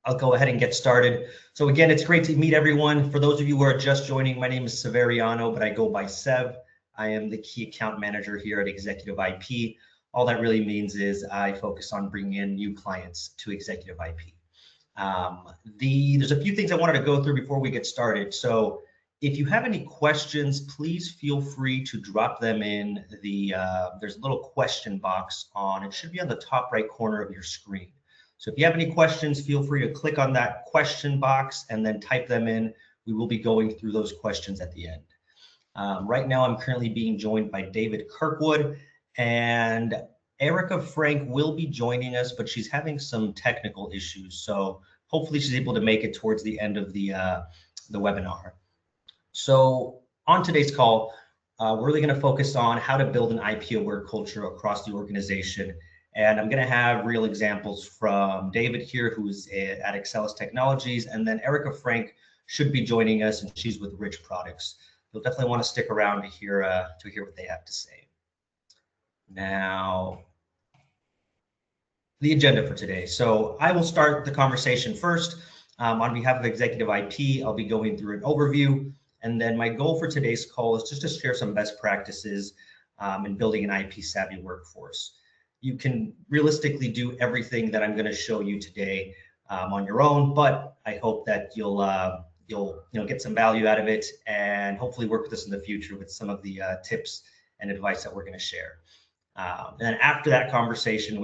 I'll go ahead and get started. So again, it's great to meet everyone. For those of you who are just joining, my name is Sev Hernandez, but I go by Sev. I am the key account manager here at Executive IP. All that really means is I focus on bringing in new clients to Executive IP. There's a few things I wanted to go through before we get started. So if you have any questions, please feel free to drop them in there's a little question box it should be on the top right corner of your screen. So if you have any questions, feel free to click on that question box and then type them in. We will be going through those questions at the end. Right now, I'm currently being joined by David Kirkwood, and Erica Frank will be joining us, but she's having some technical issues. So hopefully she's able to make it towards the end of the webinar. So on today's call, we're really going to focus on how to build an IP-aware culture across the organization. And I'm going to have real examples from David here, who's at Axcelis Technologies, and then Erica Frank should be joining us, and she's with Rich Products. You'll definitely want to stick around to hear what they have to say. Now, the agenda for today. So I will start the conversation first. On behalf of Executive IP, I'll be going through an overview, and then my goal for today's call is just to share some best practices in building an IP-savvy workforce. You can realistically do everything that I'm going to show you today on your own, but I hope that you'll get some value out of it and hopefully work with us in the future with some of the tips and advice that we're going to share. And then after that conversation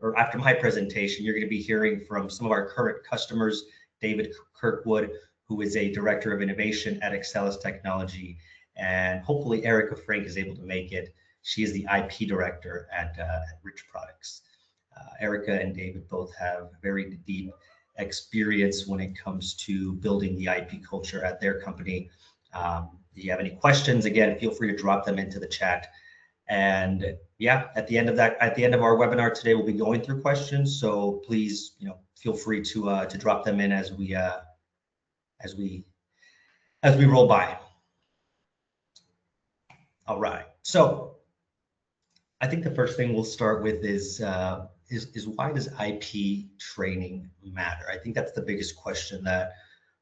or after my presentation, you're going to be hearing from some of our current customers, David Kirkwood, who is a director of innovation at Axcelis Technologies, and hopefully Erica Frank is able to make it. She is the IP director at Rich Products. Erica and David both have very deep experience when it comes to building the IP culture at their company. If you have any questions, again, feel free to drop them into the chat. And yeah, at the end of our webinar today, we'll be going through questions. So please, feel free to drop them in as we roll by. All right. So I think the first thing we'll start with is why does IP training matter? I think that's the biggest question that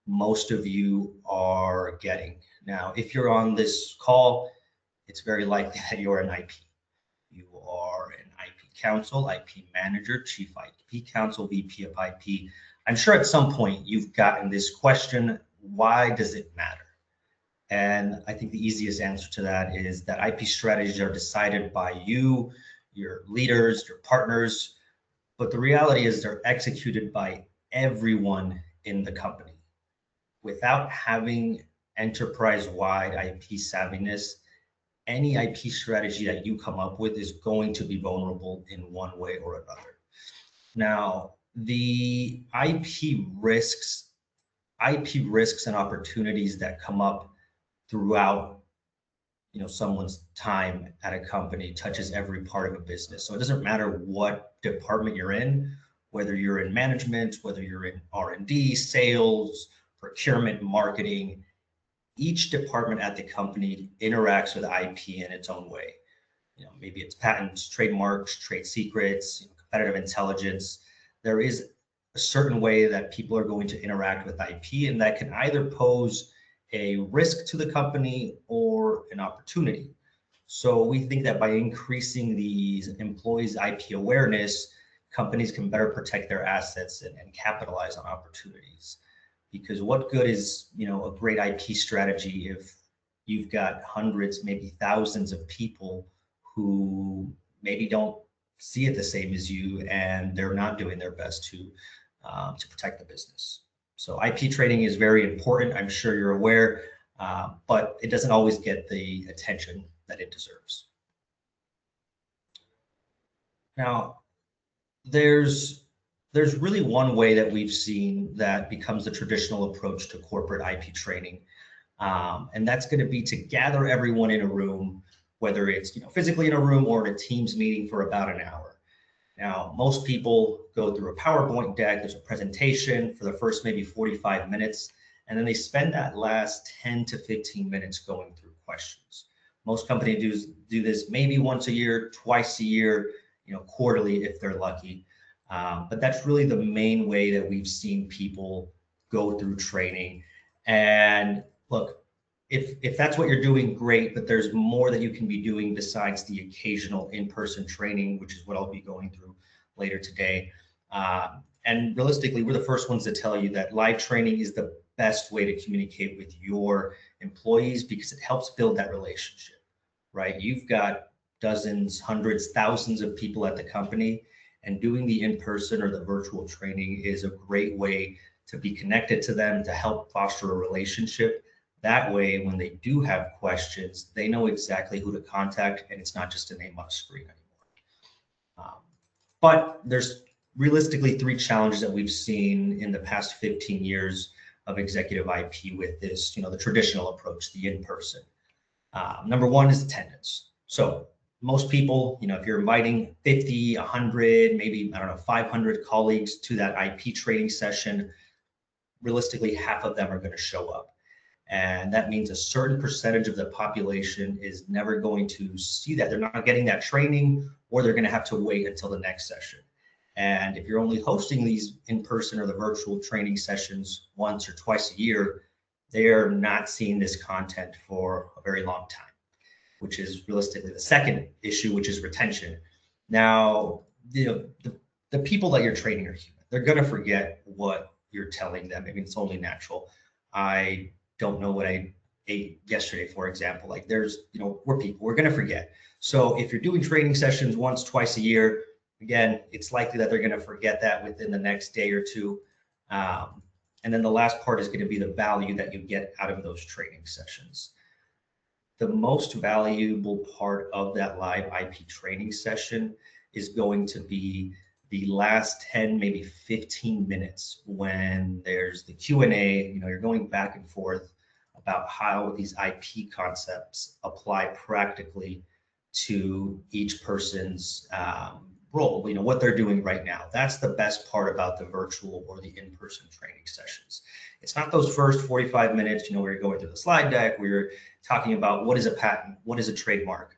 most of you are getting. Now, if you're on this call, it's very likely that you're an IP. You are an IP counsel, IP manager, chief IP counsel, VP of IP. I'm sure at some point you've gotten this question, why does it matter? And I think the easiest answer to that is that IP strategies are decided by you, your leaders, your partners, but the reality is they're executed by everyone in the company. Without having enterprise-wide IP savviness, any IP strategy that you come up with is going to be vulnerable in one way or another. Now, the IP risks and opportunities that come up throughout someone's time at a company touches every part of a business. So it doesn't matter what department you're in, whether you're in management, whether you're in R&D, sales, procurement, marketing, each department at the company interacts with IP in its own way. Maybe it's patents, trademarks, trade secrets, competitive intelligence. There is a certain way that people are going to interact with IP, and that can either pose a risk to the company or an opportunity. So we think that by increasing these employees' IP awareness, companies can better protect their assets and capitalize on opportunities. Because what good is a great IP strategy if you've got hundreds, maybe thousands of people who maybe don't see it the same as you, and they're not doing their best to protect the business. So IP training is very important. I'm sure you're aware, but it doesn't always get the attention that it deserves. Now, there's really one way that we've seen that becomes the traditional approach to corporate IP training, and that's going to be to gather everyone in a room, whether it's physically in a room or in a Teams meeting for about an hour. Now, most people go through a PowerPoint deck, there's a presentation for the first maybe 45 minutes, and then they spend that last 10 to 15 minutes going through questions. Most companies do this maybe once a year, twice a year, quarterly if they're lucky. But that's really the main way that we've seen people go through training. And look, if that's what you're doing, great, but there's more that you can be doing besides the occasional in-person training, which is what I'll be going through later today. And realistically, we're the first ones to tell you that live training is the best way to communicate with your employees because it helps build that relationship, right? You've got dozens, hundreds, thousands of people at the company, and doing the in-person or the virtual training is a great way to be connected to them, to help foster a relationship. That way, when they do have questions, they know exactly who to contact, and it's not just a name on a screen anymore. But there's realistically 3 challenges that we've seen in the past 15 years of executive IP with this, the traditional approach, the in-person. Number 1 is attendance. So most people, if you're inviting 50, 100, maybe, 500 colleagues to that IP training session, realistically, half of them are going to show up. And that means a certain percentage of the population is never going to see that. They're not getting that training, or they're going to have to wait until the next session. And if you're only hosting these in-person or the virtual training sessions once or twice a year, they're not seeing this content for a very long time, which is realistically the second issue, which is retention. Now, the people that you're training are human. They're going to forget what you're telling them. I mean, it's only natural. I don't know what I ate yesterday, for example. Like we're people, we're going to forget. So if you're doing training sessions once, twice a year, again, it's likely that they're going to forget that within the next day or two. And then the last part is going to be the value that you get out of those training sessions. The most valuable part of that live IP training session is going to be the last 10, maybe 15 minutes when there's the Q&A, you're going back and forth about how these IP concepts apply practically to each person's role, what they're doing right now. That's the best part about the virtual or the in-person training sessions. It's not those first 45 minutes, where you're going through the slide deck, where you're talking about what is a patent, what is a trademark.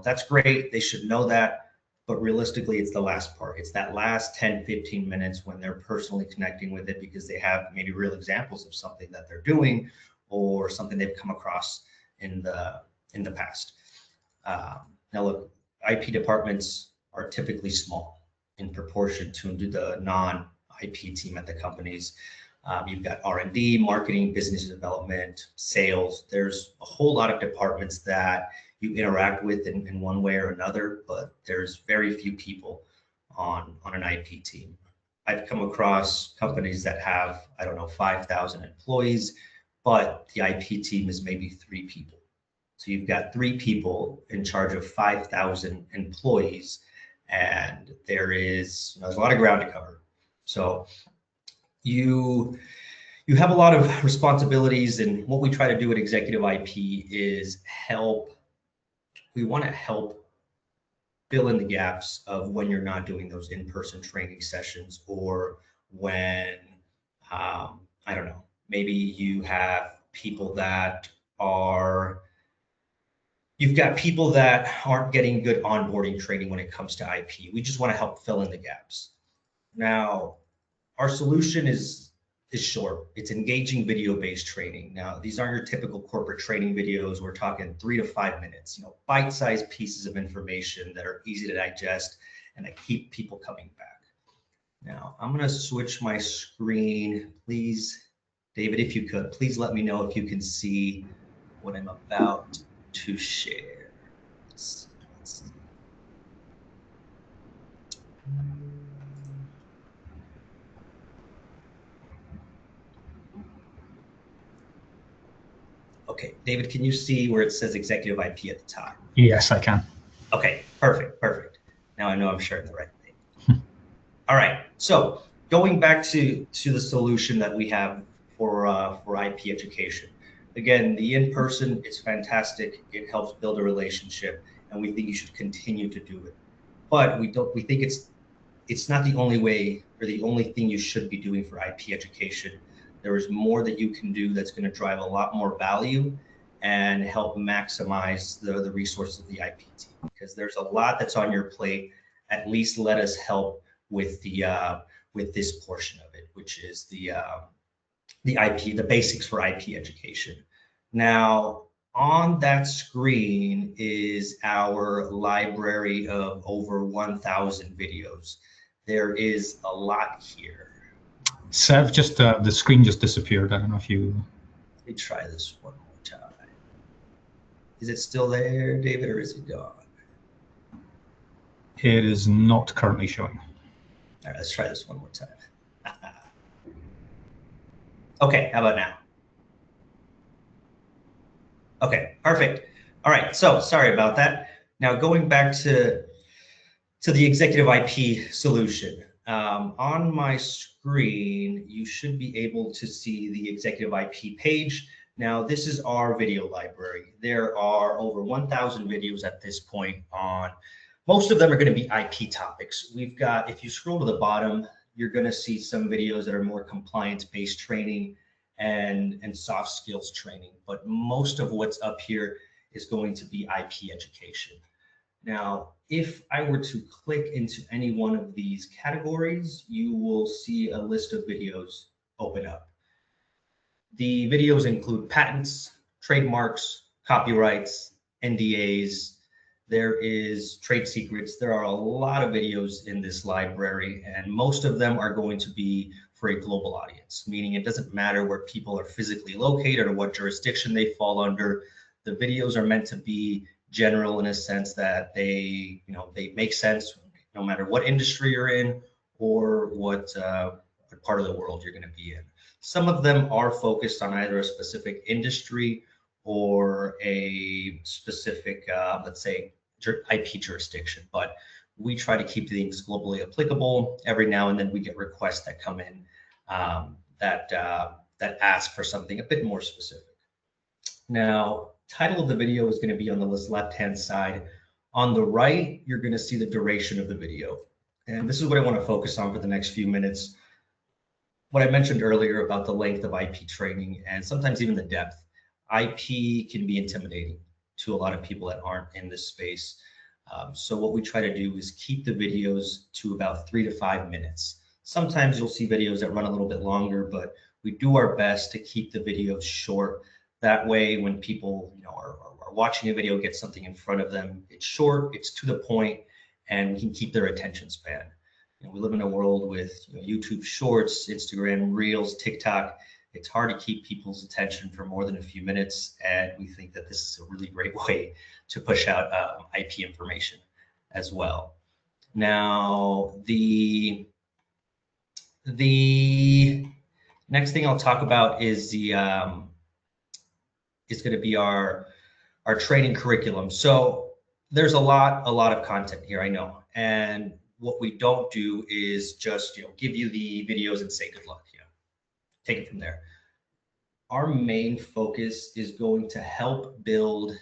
That's great. They should know that. But realistically, it's the last part. It's that last 10, 15 minutes when they're personally connecting with it because they have maybe real examples of something that they're doing or something they've come across in the past. Now, look, IP departments are typically small in proportion to the non-IP team at the companies. You've got R&D, marketing, business development, sales. There's a whole lot of departments that you interact with in one way or another, but there's very few people on an IP team. I've come across companies that have, 5,000 employees, but the IP team is maybe 3 people. So you've got 3 people in charge of 5,000 employees, and there's a lot of ground to cover. So you have a lot of responsibilities, and what we try to do at Executive IP is we want to help fill in the gaps of when you're not doing those in-person training sessions, or when, maybe you have people that you've got people that aren't getting good onboarding training when it comes to IP. We just want to help fill in the gaps. Now, our solution is short. It's engaging video-based training. Now, these aren't your typical corporate training videos. We're talking 3 to 5 minutes, bite-sized pieces of information that are easy to digest and that keep people coming back. Now, I'm going to switch my screen. Please, David, if you could, please let me know if you can see what I'm about to share. Let's see. Okay, David, can you see where it says Executive IP at the top? Yes, I can. Okay, perfect. Now I know I'm sharing the right thing. All right, so going back to the solution that we have for IP education. Again, the in-person is fantastic. It helps build a relationship, and we think you should continue to do it. But we think it's not the only way or the only thing you should be doing for IP education. There is more that you can do that's going to drive a lot more value and help maximize the resources of the IP team, because there's a lot that's on your plate. At least let us help with this portion of it, which is the IP, the basics for IP education. Now, on that screen is our library of over 1,000 videos. There is a lot here. Sev, just the screen just disappeared. I don't know if you... Let me try this one more time. Is it still there, David, or is it gone? It is not currently showing. All right, let's try this one more time. Okay, how about now? Okay, perfect. All right, so sorry about that. Now going back to the executive IP solution. On my screen, you should be able to see the executive IP page. Now, this is our video library. There are over 1,000 videos at this point on, most of them are going to be IP topics. We've got, if you scroll to the bottom, you're going to see some videos that are more compliance-based training and soft skills training. But most of what's up here is going to be IP education. Now, if I were to click into any one of these categories, you will see a list of videos open up. The videos include patents, trademarks, copyrights, NDAs. There is trade secrets. There are a lot of videos in this library, and most of them are going to be for a global audience, meaning it doesn't matter where people are physically located or what jurisdiction they fall under. The videos are meant to be general in a sense that they make sense no matter what industry you're in or what part of the world you're going to be in. Some of them are focused on either a specific industry or a specific, let's say, IP jurisdiction, but we try to keep things globally applicable. Every now and then we get requests that come in that ask for something a bit more specific. Now, title of the video is going to be on the left-hand side. On the right, you're going to see the duration of the video. And this is what I want to focus on for the next few minutes. What I mentioned earlier about the length of IP training and sometimes even the depth. IP can be intimidating to a lot of people that aren't in this space. So what we try to do is keep the videos to about 3 to 5 minutes. Sometimes you'll see videos that run a little bit longer, but we do our best to keep the videos short. That way, when people are watching a video, get something in front of them, it's short, it's to the point, and we can keep their attention span. We live in a world with YouTube Shorts, Instagram Reels, TikTok. It's hard to keep people's attention for more than a few minutes, and we think that this is a really great way to push out IP information as well. Now, the next thing I'll talk about is going to be our training curriculum. So there's a lot of content here, I know, and what we don't do is just give you the videos and say good luck. Take it from there. Our main focus is going to help build.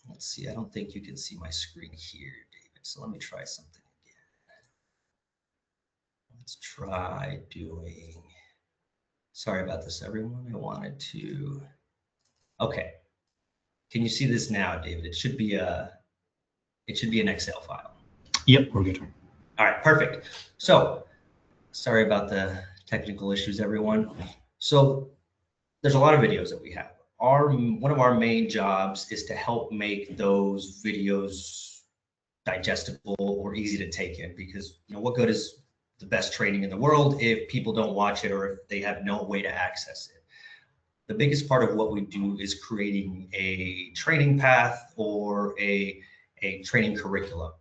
Let's see, I don't think you can see my screen here, David. So let me try something again. Let's try doing. Sorry about this, everyone. I wanted to. Okay. Can you see this now, David? It should be an Excel file. Yep, we're good. All right, perfect. So sorry about the technical issues, everyone. So there's a lot of videos that we have. One of our main jobs is to help make those videos digestible or easy to take in, because what good is the best training in the world if people don't watch it or if they have no way to access it? The biggest part of what we do is creating a training path or a training curriculum.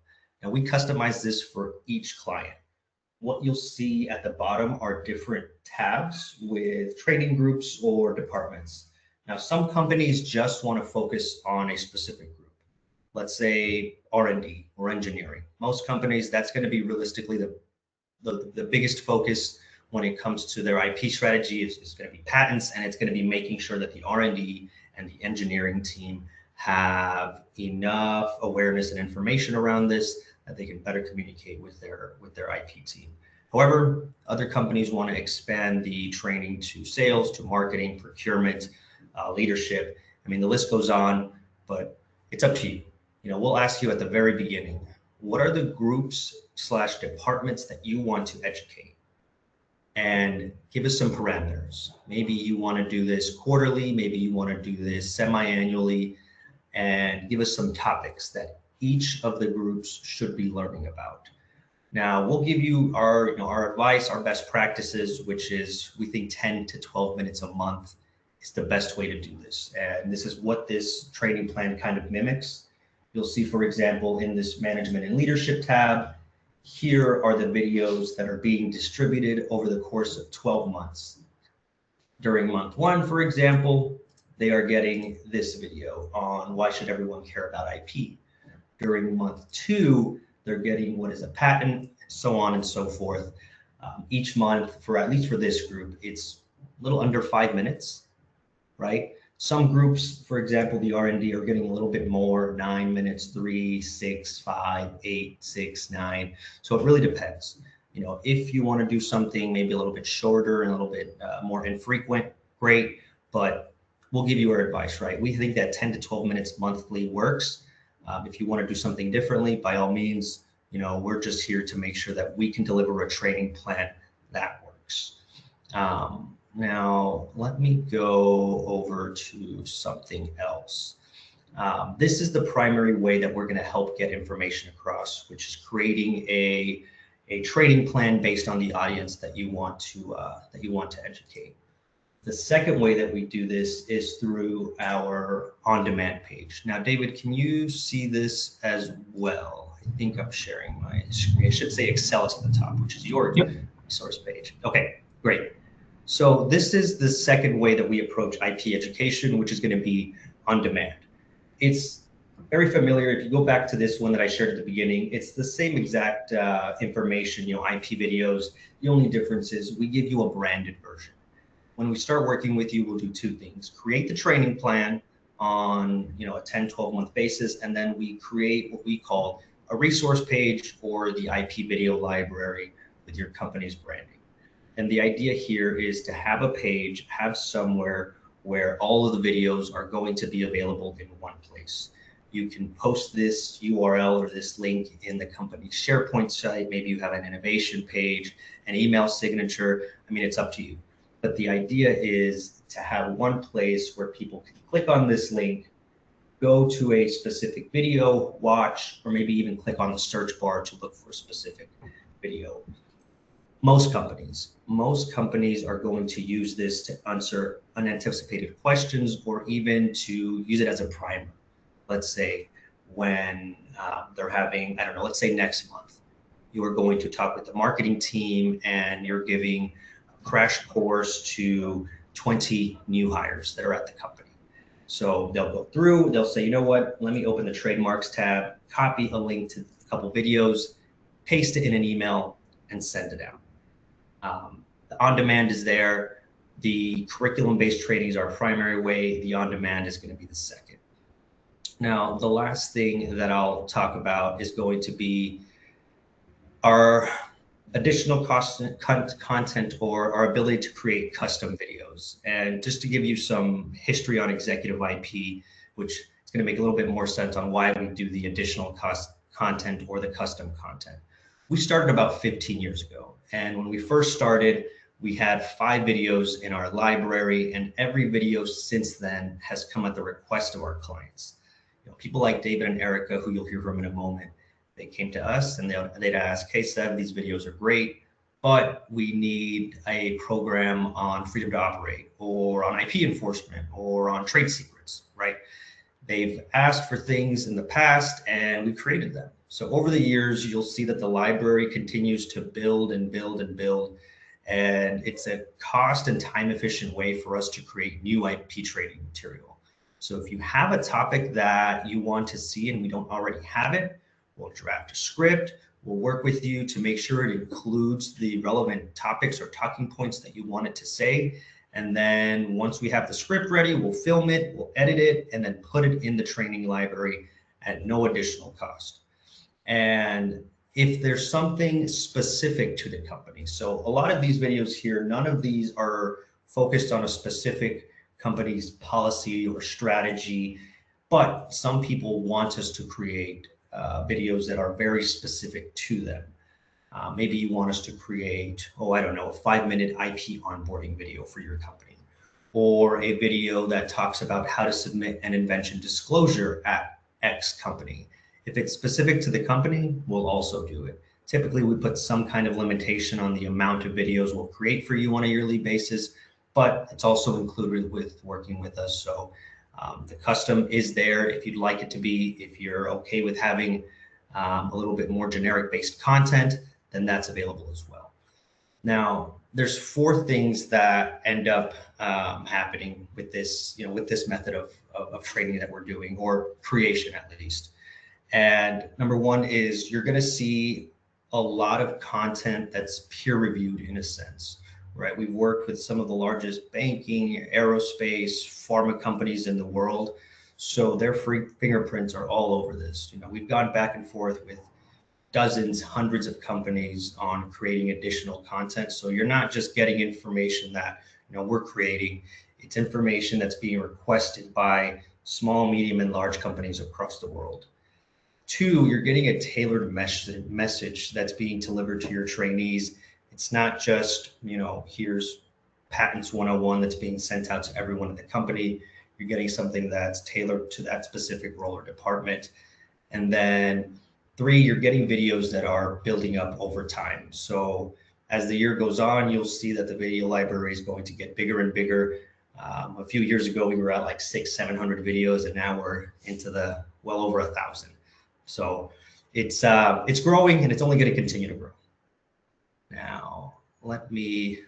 Now, we customize this for each client. What you'll see at the bottom are different tabs with training groups or departments. Now, some companies just want to focus on a specific group. Let's say R&D or engineering. Most companies, that's going to be realistically the biggest focus when it comes to their IP strategy. Is going to be patents, and it's going to be making sure that the R&D and the engineering team have enough awareness and information around this that they can better communicate with their IP team. However, other companies want to expand the training to sales, to marketing, procurement, leadership. I mean, the list goes on, but it's up to you. We'll ask you at the very beginning, what are the groups, / departments that you want to educate, and give us some parameters. Maybe you want to do this quarterly, maybe you want to do this semi-annually, and give us some topics that each of the groups should be learning about. Now, we'll give you our advice, our best practices, which is we think 10 to 12 minutes a month is the best way to do this. And this is what this training plan kind of mimics. You'll see, for example, in this management and leadership tab, here are the videos that are being distributed over the course of 12 months. During month 1, for example, they are getting this video on why should everyone care about IP. During month 2, they're getting what is a patent, so on and so forth. Each month, for at least for this group, it's a little under 5 minutes, right? Some groups, for example, the R&D are getting a little bit more, 9 minutes, 3, 6, 5, 8, 6, 9. So it really depends. If you want to do something maybe a little bit shorter and a little bit more infrequent, great, but we'll give you our advice, right? We think that 10 to 12 minutes monthly works. If you want to do something differently, by all means, we're just here to make sure that we can deliver a training plan that works. Now, let me go over to something else. This is the primary way that we're going to help get information across, which is creating a training plan based on the audience that you want to educate. The second way that we do this is through our on-demand page. Now, David, can you see this as well? I think I'm sharing my screen. I should say Axcelis at the top, which is your resource page. Okay, great. So this is the second way that we approach IP education, which is going to be on demand. It's very familiar. If you go back to this one that I shared at the beginning, it's the same exact information, IP videos. The only difference is we give you a branded version. When we start working with you, we'll do two things: create the training plan on a 10, 12-month basis, and then we create what we call a resource page or the IP video library with your company's branding. And the idea here is to have a page, have somewhere where all of the videos are going to be available in one place. You can post this URL or this link in the company's SharePoint site. Maybe you have an innovation page, an email signature. I mean, it's up to you. But the idea is to have one place where people can click on this link, go to a specific video, watch, or maybe even click on the search bar to look for a specific video. Most companies are going to use this to answer unanticipated questions or even to use it as a primer. Let's say when they're having, let's say next month, you are going to talk with the marketing team and you're giving a crash course to 20 new hires that are at the company. So they'll go through, they'll say, you know what, let me open the trademarks tab, copy a link to a couple videos, paste it in an email, and send it out. The on-demand is there. The curriculum-based training is our primary way. The on-demand is going to be the second. Now, the last thing that I'll talk about is going to be our additional content or our ability to create custom videos. And just to give you some history on executive IP, which is going to make a little bit more sense on why we do the additional content or the custom content. We started about 15 years ago. And when we first started, we had 5 videos in our library, and every video since then has come at the request of our clients. People like David and Erica, who you'll hear from in a moment, they came to us and they'd ask, hey, Sev, these videos are great, but we need a program on freedom to operate or on IP enforcement or on trade secrets, right? They've asked for things in the past and we created them. So over the years, you'll see that the library continues to build and build and build. And it's a cost and time efficient way for us to create new IP training material. So if you have a topic that you want to see and we don't already have it, we'll draft a script. We'll work with you to make sure it includes the relevant topics or talking points that you want it to say. And then once we have the script ready, we'll film it, we'll edit it, and then put it in the training library at no additional cost. And if there's something specific to the company, so a lot of these videos here, none of these are focused on a specific company's policy or strategy, but some people want us to create videos that are very specific to them. Maybe you want us to create, oh, I don't know, a 5-minute IP onboarding video for your company, or a video that talks about how to submit an invention disclosure at X company. If it's specific to the company, we'll also do it. Typically, we put some kind of limitation on the amount of videos we'll create for you on a yearly basis, but it's also included with working with us. So the custom is there if you'd like it to be. If you're okay with having a little bit more generic based content, then that's available as well. Now, there's 4 things that end up happening with this, with this method of training that we're doing, or creation at least. And number 1 is you're going to see a lot of content that's peer reviewed in a sense, right? We've worked with some of the largest banking, aerospace, pharma companies in the world. So their fingerprints are all over this. We've gone back and forth with dozens, hundreds of companies on creating additional content. So you're not just getting information that we're creating. It's information that's being requested by small, medium, and large companies across the world. 2, you're getting a tailored message that's being delivered to your trainees. It's not just, here's Patents 101 that's being sent out to everyone in the company. You're getting something that's tailored to that specific role or department. And then 3, you're getting videos that are building up over time. So as the year goes on, you'll see that the video library is going to get bigger and bigger. A few years ago, we were at like 600-700 videos, and now we're into the well over 1,000. So it's growing, and it's only going to continue to grow. Now, give me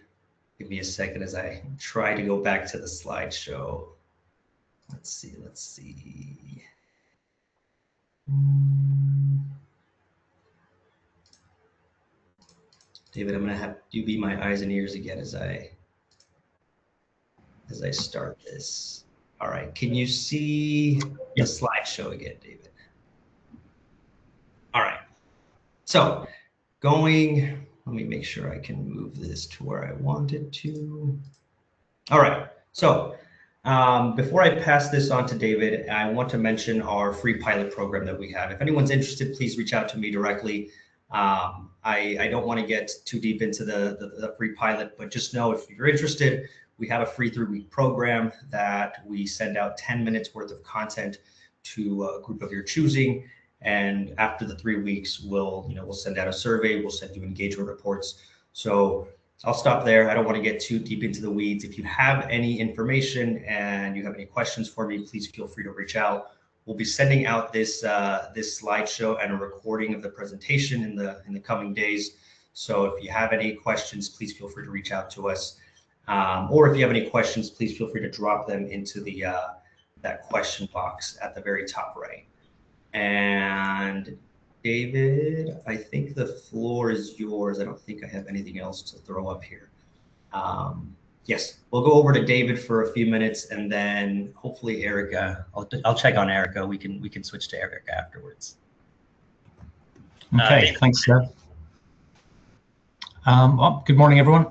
a second as I try to go back to the slideshow. Let's see. David, I'm going to have you be my eyes and ears again as I start this. All right, can you see the slideshow again, David? All right, so let me make sure I can move this to where I want it to. All right, so before I pass this on to David, I want to mention our free pilot program that we have. If anyone's interested, please reach out to me directly. I don't want to get too deep into the free pilot, but just know if you're interested, we have a free 3-week program that we send out 10 minutes worth of content to a group of your choosing. And after the 3 weeks, we'll send out a survey, we'll send you engagement reports. So I'll stop there. I don't want to get too deep into the weeds. If you have any information and you have any questions for me, please feel free to reach out. We'll be sending out this slideshow and a recording of the presentation in the coming days. So if you have any questions, please feel free to reach out to us. Or if you have any questions, please feel free to drop them into that question box at the very top right. And David, I think the floor is yours. I don't think I have anything else to throw up here. Yes, we'll go over to David for a few minutes, and then hopefully Erica. I'll check on Erica. We can switch to Erica afterwards. Okay, thanks, Sev. Good morning, everyone.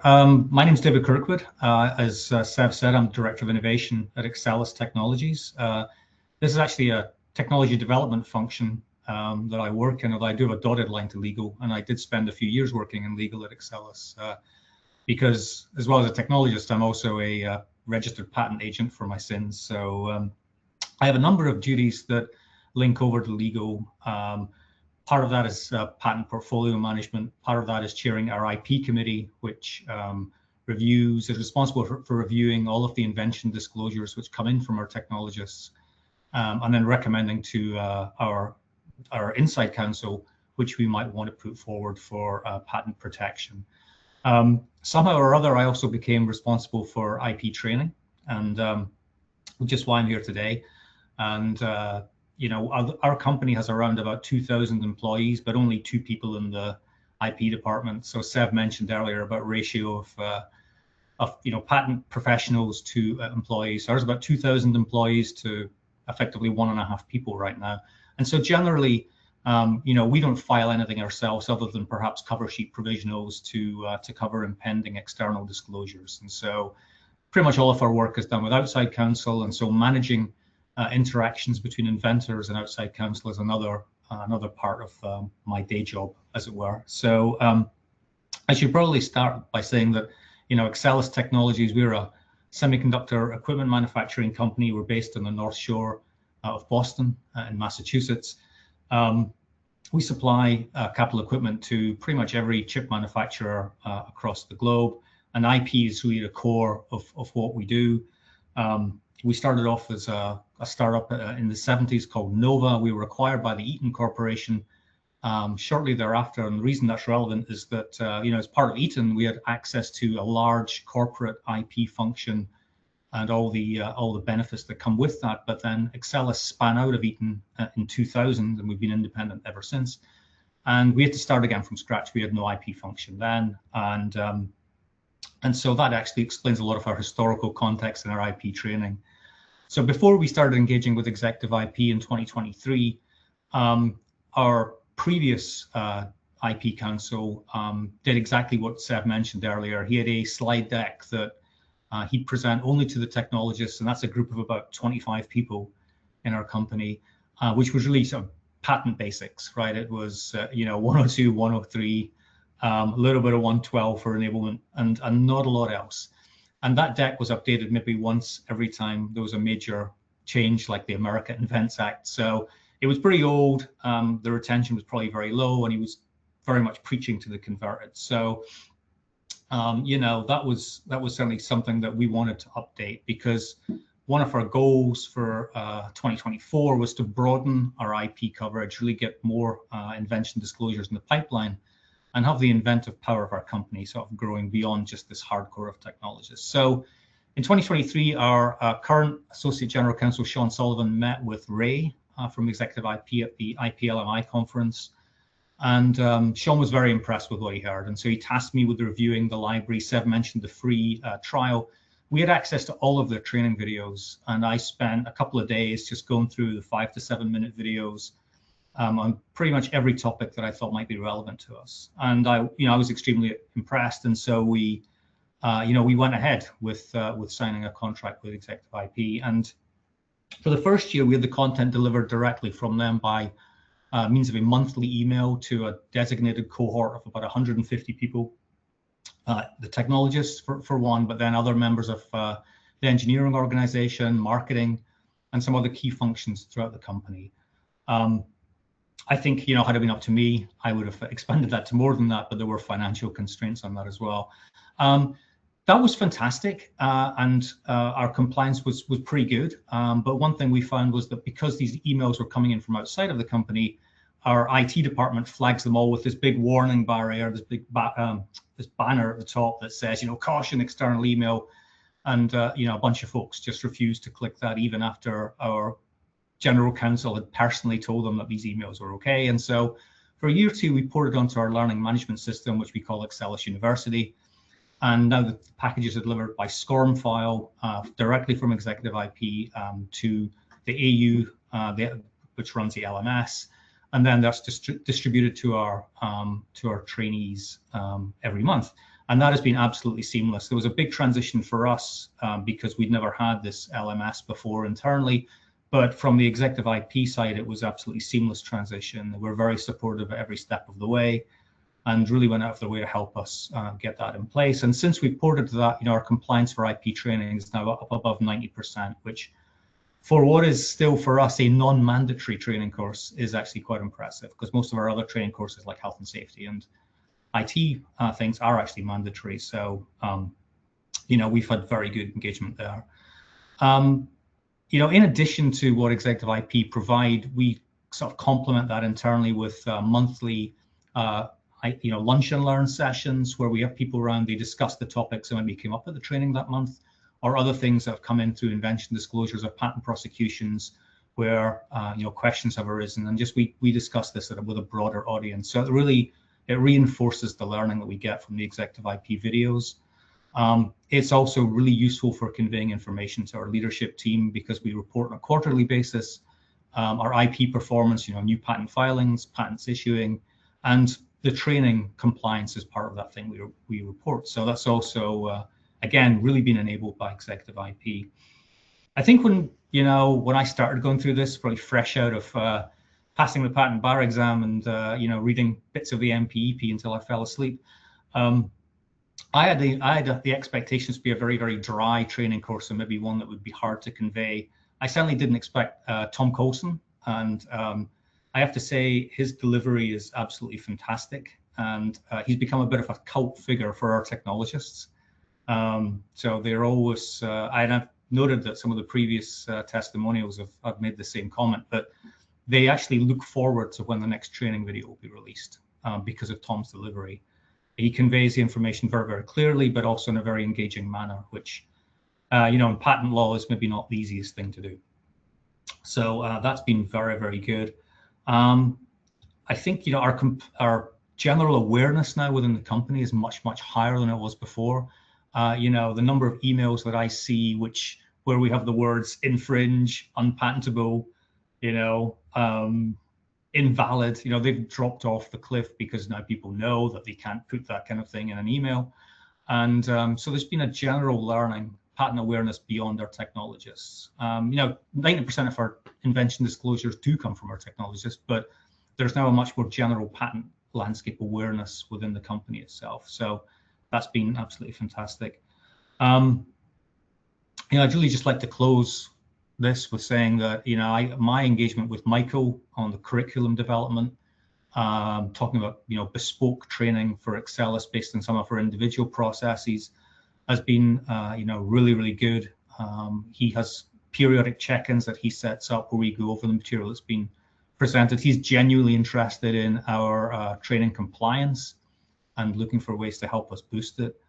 My name is David Kirkwood. As Sev said, I'm Director of Innovation at Axcelis Technologies. This is actually a technology development function that I work in, although I do have a dotted line to legal, and I did spend a few years working in legal at Axcelis because, as well as a technologist, I'm also a registered patent agent for my sins. So I have a number of duties that link over to legal. Part of that is patent portfolio management. Part of that is chairing our IP committee, which is responsible for reviewing all of the invention disclosures which come in from our technologists, and then recommending to our inside counsel which we might want to put forward for patent protection. Somehow or other, I also became responsible for IP training, and which is why I'm here today. And our company has around about 2,000 employees, but only 2 people in the IP department. So Sev mentioned earlier about ratio of patent professionals to employees. So there's about 2,000 employees to effectively 1.5 people right now. And so generally, we don't file anything ourselves other than perhaps cover sheet provisionals to cover impending external disclosures. And so pretty much all of our work is done with outside counsel. And so managing interactions between inventors and outside counsel is another another part of my day job, as it were. So I should probably start by saying that, Axcelis Technologies, we're a semiconductor equipment manufacturing company. We're based on the North Shore of Boston in Massachusetts. We supply capital equipment to pretty much every chip manufacturer across the globe, and IP is really the core of what we do. We started off as a startup in the 70s called Nova. We were acquired by the Eaton Corporation shortly thereafter, and the reason that's relevant is that as part of Eaton, we had access to a large corporate IP function and all the benefits that come with that. But then Axcelis span out of Eaton in 2000, and we've been independent ever since. And we had to start again from scratch. We had no IP function then, and so that actually explains a lot of our historical context and our IP training. So before we started engaging with executive IP in 2023, our previous IP counsel did exactly what Sev mentioned earlier. He had a slide deck that he'd present only to the technologists, and that's a group of about 25 people in our company, which was really sort of patent basics, right? It was 102, 103, a little bit of 112 for enablement, and not a lot else. And that deck was updated maybe once every time there was a major change, like the America Invents Act. So it was pretty old. The retention was probably very low, and he was very much preaching to the converted. So that was certainly something that we wanted to update, because one of our goals for 2024 was to broaden our IP coverage, really get more invention disclosures in the pipeline, and have the inventive power of our company sort of growing beyond just this hardcore of technologists. So in 2023, our current Associate General Counsel, Sean Sullivan, met with Ray from Executive IP at the IPLMI conference. And Sean was very impressed with what he heard. And so he tasked me with reviewing the library. Sev mentioned the free trial. We had access to all of their training videos, and I spent a couple of days just going through the 5 to 7 minute videos on pretty much every topic that I thought might be relevant to us. And I was extremely impressed. And so we went ahead with signing a contract with Executive IP. And for the first year, we had the content delivered directly from them by means of a monthly email to a designated cohort of about 150 people, the technologists for one, but then other members of the engineering organization, marketing, and some other key functions throughout the company. I think, had it been up to me, I would have expanded that to more than that, but there were financial constraints on that as well. That was fantastic, and our compliance was pretty good. But one thing we found was that because these emails were coming in from outside of the company, our IT department flags them all with this big warning barrier, this big this banner at the top that says, caution, external email, and a bunch of folks just refused to click that even after our general counsel had personally told them that these emails were okay. And so for a year or two, we ported onto our learning management system, which we call Axcelis University. And now the packages are delivered by SCORM file directly from Executive IP to the AU, which runs the LMS. And then that's distributed to our trainees every month. And that has been absolutely seamless. There was a big transition for us because we'd never had this LMS before internally. But from the Executive IP side, it was absolutely seamless transition. We're very supportive at every step of the way, and really went out of their way to help us get that in place. And since we ported to that, our compliance for IP training is now up above 90%, which for what is still for us a non-mandatory training course is actually quite impressive, because most of our other training courses like health and safety and IT things are actually mandatory. So, we've had very good engagement there. In addition to what Executive IP provide, we sort of complement that internally with monthly lunch and learn sessions where we have people around, they discuss the topics and when we came up with the training that month, or other things that have come in through invention disclosures or patent prosecutions where questions have arisen, and just we discuss this with a broader audience. So it reinforces the learning that we get from the Executive IP videos. It's also really useful for conveying information to our leadership team because we report on a quarterly basis our IP performance, new patent filings, patents issuing, and the training compliance is part of that thing we report. So that's also, again, really been enabled by Executive IP. I think when I started going through this, probably fresh out of passing the patent bar exam and reading bits of the MPEP until I fell asleep. I had the expectations to be a very, very dry training course, and maybe one that would be hard to convey. I certainly didn't expect Tom Coulson, and I have to say his delivery is absolutely fantastic, and he's become a bit of a cult figure for our technologists. So they're always, I've noted that some of the previous testimonials have made the same comment, but they actually look forward to when the next training video will be released because of Tom's delivery. He conveys the information very, very clearly, but also in a very engaging manner, which, in patent law is maybe not the easiest thing to do. So that's been very, very good. I think, our general awareness now within the company is much, much higher than it was before. The number of emails that I see where we have the words infringe, unpatentable, invalid, they've dropped off the cliff because now people know that they can't put that kind of thing in an email. And so there's been a general learning, patent awareness beyond our technologists. 90% of our invention disclosures do come from our technologists, but there's now a much more general patent landscape awareness within the company itself. So that's been absolutely fantastic. I'd really just like to close this with saying that, my engagement with Michael on the curriculum development, talking about, bespoke training for Axcelis based on some of our individual processes has been, really, really good. He has periodic check-ins that he sets up where we go over the material that's been presented. He's genuinely interested in our training compliance and looking for ways to help us boost it.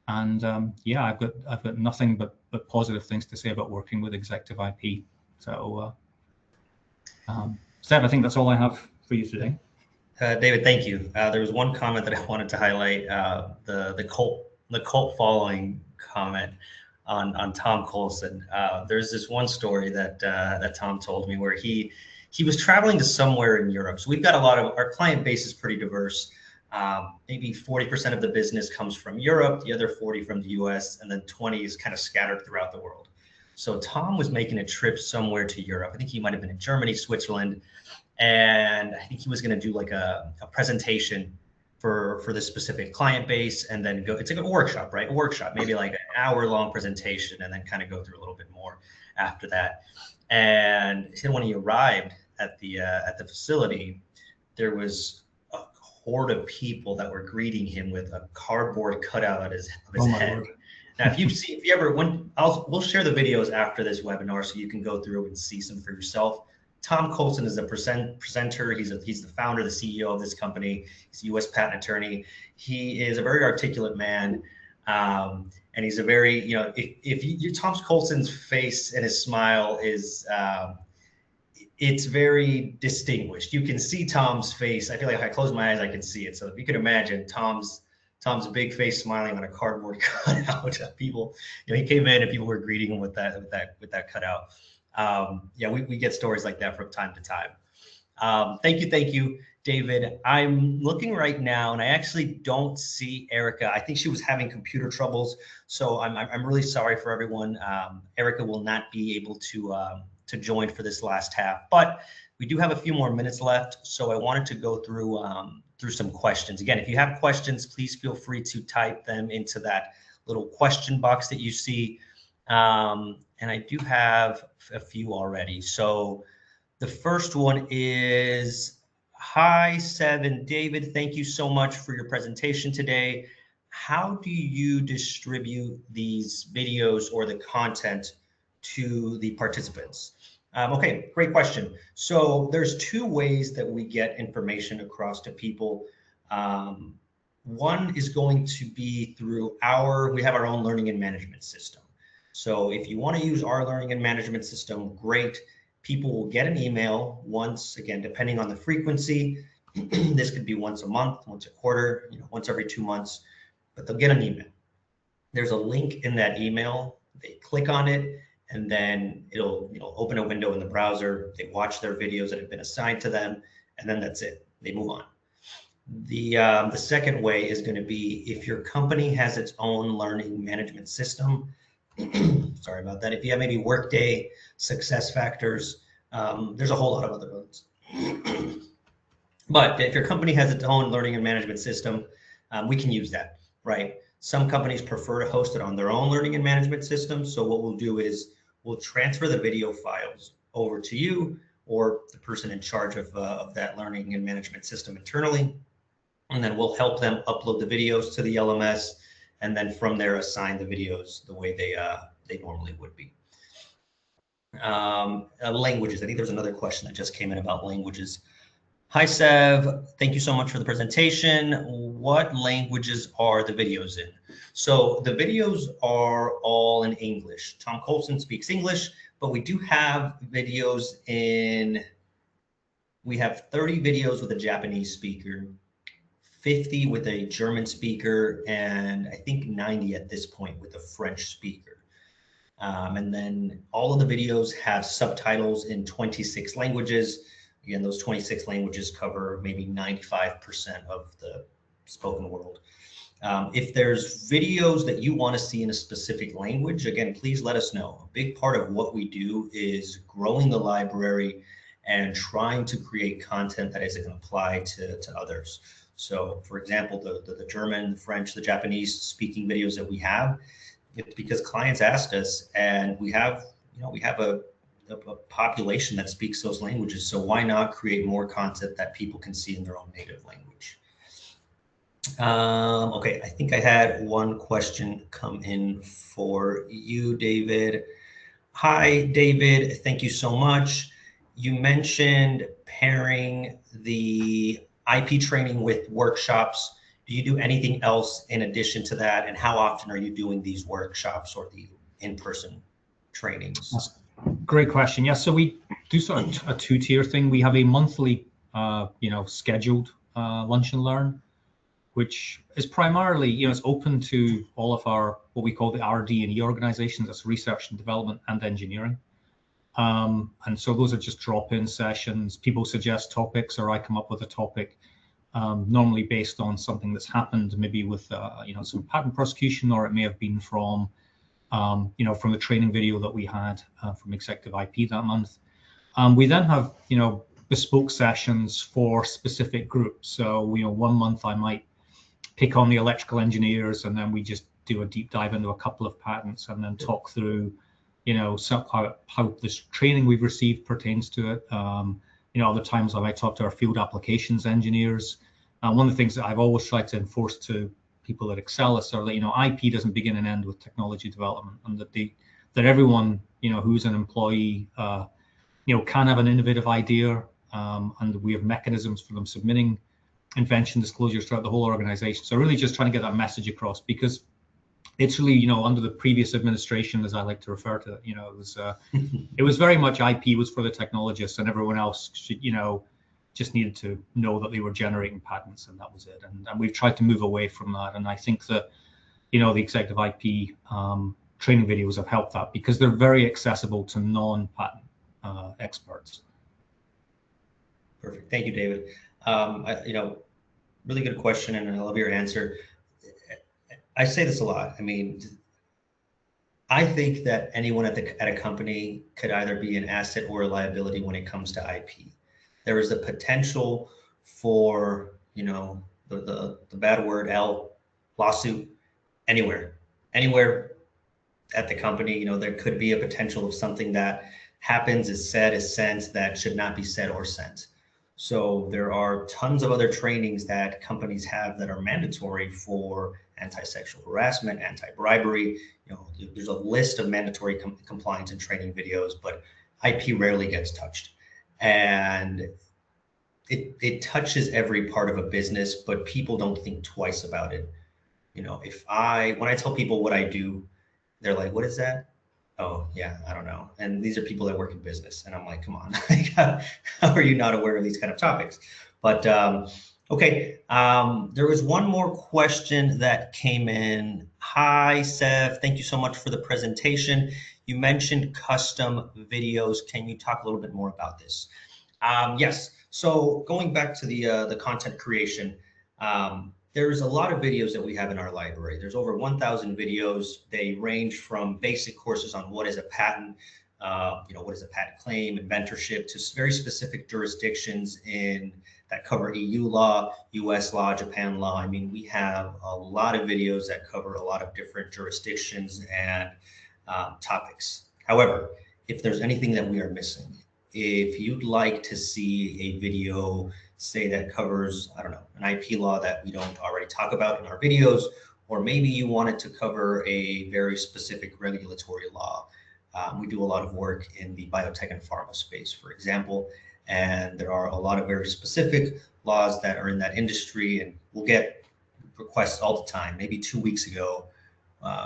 And I've got nothing but positive things to say about working with Executive IP. So, Sev, I think that's all I have for you today. David, thank you. There was one comment that I wanted to highlight, the cult following comment on Tom Coulson. There's this one story that Tom told me where he was traveling to somewhere in Europe. So we've got our client base is pretty diverse. Maybe 40% of the business comes from Europe, the other 40 from the US, and then 20 is kind of scattered throughout the world. So Tom was making a trip somewhere to Europe. I think he might have been in Germany, Switzerland, and I think he was going to do like a presentation for this specific client base, and then it's like a workshop, right? A workshop, maybe like an hour-long presentation, and then kind of go through a little bit more after that. And when he arrived at the facility, there was a horde of people that were greeting him with a cardboard cutout of his head. Lord. Now, we'll share the videos after this webinar so you can go through and see some for yourself. Tom Coulson is a presenter. He's the founder, the CEO of this company. He's a U.S. patent attorney. He is a very articulate man, and he's a very, Tom Coulson's face and his smile is, it's very distinguished. You can see Tom's face. I feel like if I close my eyes, I can see it. So if you could imagine Tom's big face smiling on a cardboard cutout of people, he came in and people were greeting him with that cutout. We get stories like that from time to time. Thank you, David. I'm looking right now, and I actually don't see Erica. I think she was having computer troubles, so I'm really sorry for everyone. Erica will not be able to join for this last half, but we do have a few more minutes left, so I wanted to go through some questions. Again, if you have questions, please feel free to type them into that little question box that you see. And I do have a few already. So the first one is, hi, Sev and David. Thank you so much for your presentation today. How do you distribute these videos or the content to the participants? Okay, great question. So there's two ways that we get information across to people. One is going to be through we have our own learning and management system. So if you want to use our learning and management system, great. People will get an email once, again, depending on the frequency. This could be once a month, once a quarter, once every 2 months, but they'll get an email. There's a link in that email. They click on it, and then it'll open a window in the browser. They watch their videos that have been assigned to them, and then that's it. They move on. The second way is going to be if your company has its own learning management system. Sorry about that. If you have maybe Workday, SuccessFactors, there's a whole lot of other ones. But if your company has its own learning and management system, we can use that, right? Some companies prefer to host it on their own learning and management system. So what we'll do is we'll transfer the video files over to you or the person in charge of that learning and management system internally. And then we'll help them upload the videos to the LMS. And then from there, assign the videos the way they normally would be. Languages. I think there's another question that just came in about languages. Hi, Sev. Thank you so much for the presentation. What languages are the videos in? So the videos are all in English. Tom Colson speaks English, but we do have videos we have 30 videos with a Japanese speaker, 50 with a German speaker, and I think 90 at this point with a French speaker. And then all of the videos have subtitles in 26 languages. Again, those 26 languages cover maybe 95% of the spoken world. If there's videos that you want to see in a specific language, again, please let us know. A big part of what we do is growing the library and trying to create content that is going to apply to others. So, for example, the German, the French, the Japanese speaking videos that we have, it's because clients asked us, and we have a population that speaks those languages. So why not create more content that people can see in their own native language? Okay, I think I had one question come in for you, David. Hi, David. Thank you so much. You mentioned pairing the IP training with workshops. Do you do anything else in addition to that? And how often are you doing these workshops or the in-person trainings? Great question. Yeah, so we do sort of a two-tier thing. We have a monthly, scheduled lunch and learn, which is primarily, it's open to all of our what we call the RD&E organizations. That's research and development and engineering. And so those are just drop-in sessions. People suggest topics, or I come up with a topic, normally based on something that's happened, maybe with some patent prosecution, or it may have been from from the training video that we had from Executive IP that month. We then have, bespoke sessions for specific groups. So, 1 month I might pick on the electrical engineers, and then we just do a deep dive into a couple of patents and then talk through, how this training we've received pertains to it. Other times I might talk to our field applications engineers. One of the things that I've always tried to enforce to people at Axcelis are that IP doesn't begin and end with technology development, and that everyone who's an employee can have an innovative idea, and we have mechanisms for them submitting invention disclosures throughout the whole organization. So really just trying to get that message across, because it's really under the previous administration, as I like to refer to it, it was very much IP was for the technologists, and everyone else should just needed to know that they were generating patents, and that was it. And we've tried to move away from that. And I think that, the executive IP training videos have helped that, because they're very accessible to non-patent experts. Perfect. Thank you, David. Really good question, and I love your answer. I say this a lot. I mean, I think that anyone at a company could either be an asset or a liability when it comes to IP. There is the potential for, the bad word L, lawsuit, anywhere at the company. There could be a potential of something that happens, is said, is sent that should not be said or sent. So there are tons of other trainings that companies have that are mandatory for anti-sexual harassment, anti-bribery. There's a list of mandatory compliance and training videos, but IP rarely gets touched. And it touches every part of a business, but people don't think twice about it. When I tell people what I do, they're like, what is that? Oh yeah, I don't know. And these are people that work in business, and I'm like, come on, how are you not aware of these kind of topics? But okay, there was one more question that came in. Hi, Sev, thank you so much for the presentation. You mentioned custom videos. Can you talk a little bit more about this? Yes. So going back to the content creation, there's a lot of videos that we have in our library. There's over 1,000 videos. They range from basic courses on what is a patent, what is a patent claim, inventorship, to very specific jurisdictions that cover EU law, US law, Japan law. I mean, we have a lot of videos that cover a lot of different jurisdictions and topics. However, if there's anything that we are missing, if you'd like to see a video, say, that covers, I don't know, an IP law that we don't already talk about in our videos, or maybe you wanted to cover a very specific regulatory law. We do a lot of work in the biotech and pharma space, for example, and there are a lot of very specific laws that are in that industry, and we'll get requests all the time. Maybe 2 weeks ago,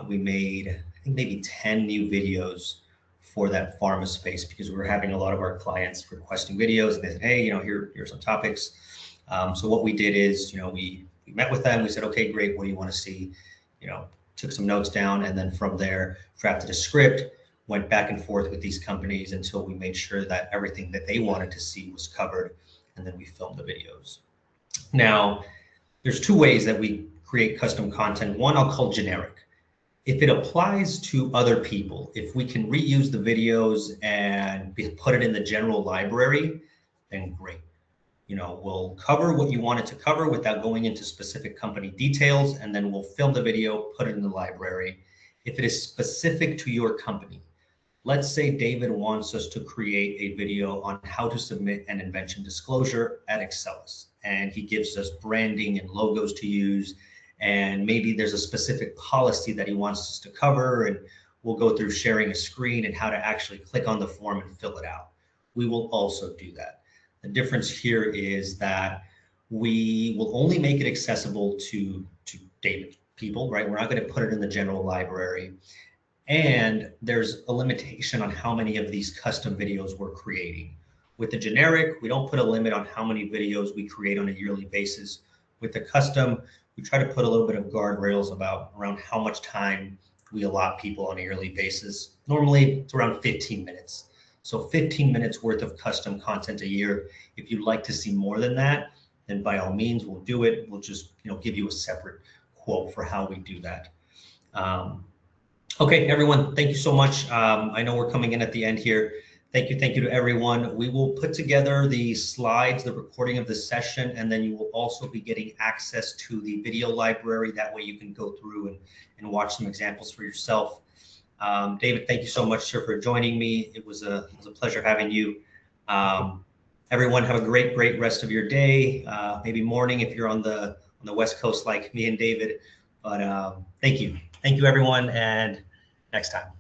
we made, I think, maybe 10 new videos for that pharma space, because we were having a lot of our clients requesting videos, and they said, hey, here's some topics. So what we did is, we met with them. We said, okay, great. What do you want to see? Took some notes down, and then from there, drafted a script, went back and forth with these companies until we made sure that everything that they wanted to see was covered, and then we filmed the videos. Now, there's 2 ways that we create custom content. One I'll call generic. If it applies to other people, if we can reuse the videos and put it in the general library, then great. We'll cover what you wanted to cover without going into specific company details, and then we'll film the video, put it in the library. If it is specific to your company, let's say David wants us to create a video on how to submit an invention disclosure at Axcelis, and he gives us branding and logos to use, and maybe there's a specific policy that he wants us to cover, and we'll go through sharing a screen and how to actually click on the form and fill it out. We will also do that. The difference here is that we will only make it accessible to David people, right? We're not going to put it in the general library. And there's a limitation on how many of these custom videos we're creating. With the generic, we don't put a limit on how many videos we create on a yearly basis. With the custom, we try to put a little bit of guardrails around how much time we allot people on a yearly basis. Normally, it's around 15 minutes. So 15 minutes worth of custom content a year. If you'd like to see more than that, then by all means, we'll do it. We'll just give you a separate quote for how we do that. Okay, everyone, thank you so much. I know we're coming in at the end here. Thank you to everyone. We will put together the slides, the recording of the session, and then you will also be getting access to the video library. That way you can go through and watch some examples for yourself. David, thank you so much, sir, for joining me. It was a pleasure having you. Everyone, have a great rest of your day, maybe morning if you're on the West Coast like me and David. But thank you, everyone, and next time.